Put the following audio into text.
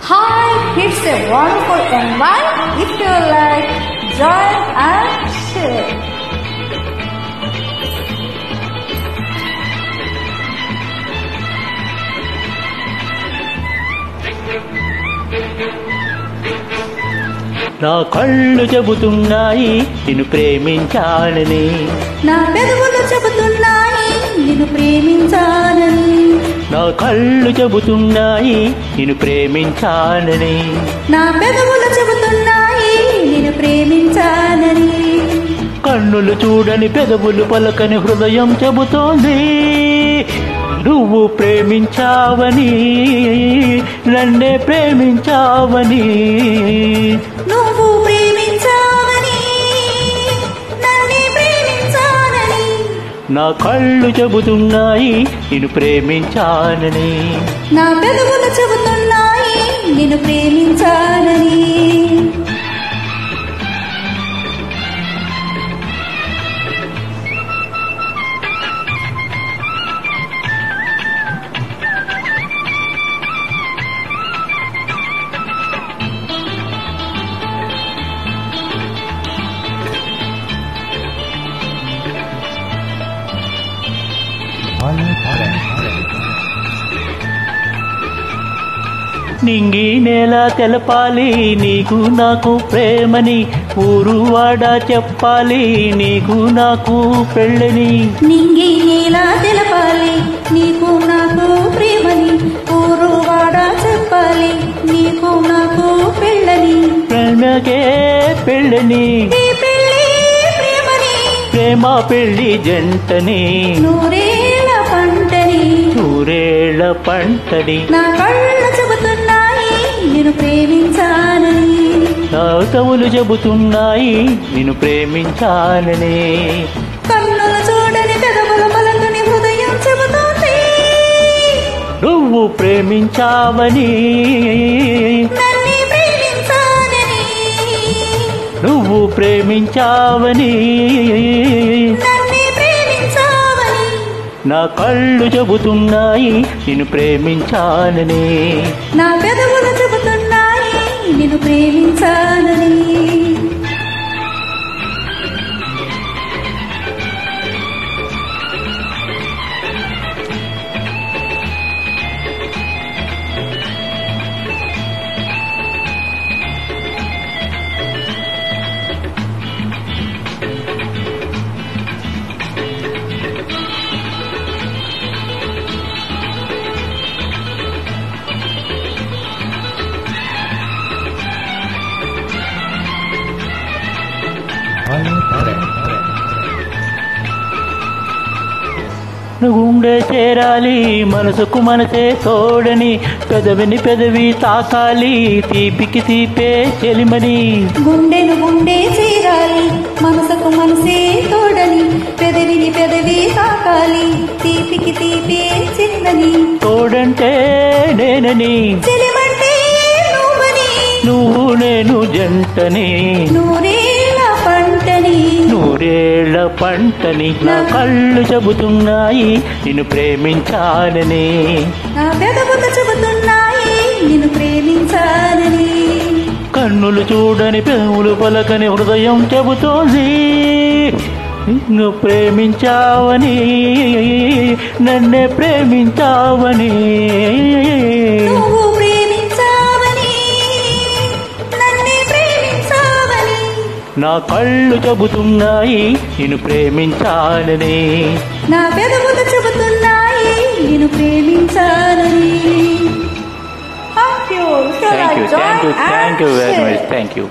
Hi, it's a wonderful environment. If you like, join and share. నా కళ్ళు చెబుతున్నాయి నిన్ను ప్రేమించాలని, నా పెదవులు చెబుతున్నాయి నిన్ను ప్రేమించాలని, నా కళ్ళు చెబుతున్నాయి నిన్ను ప్రేమించాలని, నా పెదవులు చెబుతున్నాయి నిన్ను ప్రేమించాలని. కన్నులు చూడని పెదవులు పలకని హృదయం చెబుతోంది నువ్వు ప్రేమించావని, నన్నే ప్రేమించావని. నువ్వు ప్రేమించావని, నన్నే ప్రేమించాలని. నా కళ్ళు చెబుతున్నాయి నిన్ను ప్రేమించానని, నా పెదవులు చెబుతున్నాయి నిన్ను ప్రేమించాలని. నింగి నేల తెలపాలి నీకు నాకు ప్రేమని, ఊరు వాడ చెప్పాలి నీకు నాకు పెళ్ళని. నింగి నేల తెలపాలి నీకు నాకు ప్రేమని, ఊరు వాడ చెప్పాలి నీకు నాకు పెళ్ళని. ప్రేమకే పెళ్ళని, ప్రేమ పెళ్ళి జంటని, నూరేళ్ళ పంటని, నూరేళ్ల పంటని. నా కళ్ళు చెబుతున్నాయి నిన్ను ప్రేమించాలని, నా కవులు చెబుతున్నాయి నిన్ను ప్రేమించాలని. కన్నులు చూడని పెదవుల పలకని హృదయం చెబుతోంది నువ్వు ప్రేమించావని, నన్నే ప్రేమించాలని. నువ్వు ప్రేమించావని, నన్నే ప్రేమించావని. నా కళ్ళు చెబుతున్నాయి నిన్ను ప్రేమించాలని, నా పెదవులు చెబుతున్నాయి నిన్ను ప్రేమించాలని. గుండె చేరాలి మనసుకు మనసే తోడని, పెదవిని పెదవి తాకాలి తీపికి తీపే చెలిమని. గుండెను గుండె చేరాలి మనసుకు మనసే తోడని, పెదవిని పెదవి తాకాలి తీపికి తీపే చిన్నని. తోడంటే నేనని, చెలిమంటే నువ్వని, నువ్వు నేను జంటని, నూరేళ్ళ పంటని, నూరేళ్ల పంటని. నా కళ్ళు చెబుతున్నాయి నిన్ను ప్రేమించాలని, నా పెదవులు చెబుతున్నాయి నిన్ను ప్రేమించాలని. కన్నులు చూడని పెదవులు పలకని హృదయం చెబుతోంది నిన్ను ప్రేమించావని, నన్నే ప్రేమించావని. నువ్వు ప్రేమించావని, నన్నే ప్రేమించావని. నా కళ్ళు చెబుతున్నాయి నిన్ను ప్రేమించాలని, నా పెదవులు చెబుతున్నాయి నిన్ను ప్రేమించాలని. Thank you, thank you, thank you very much, thank you.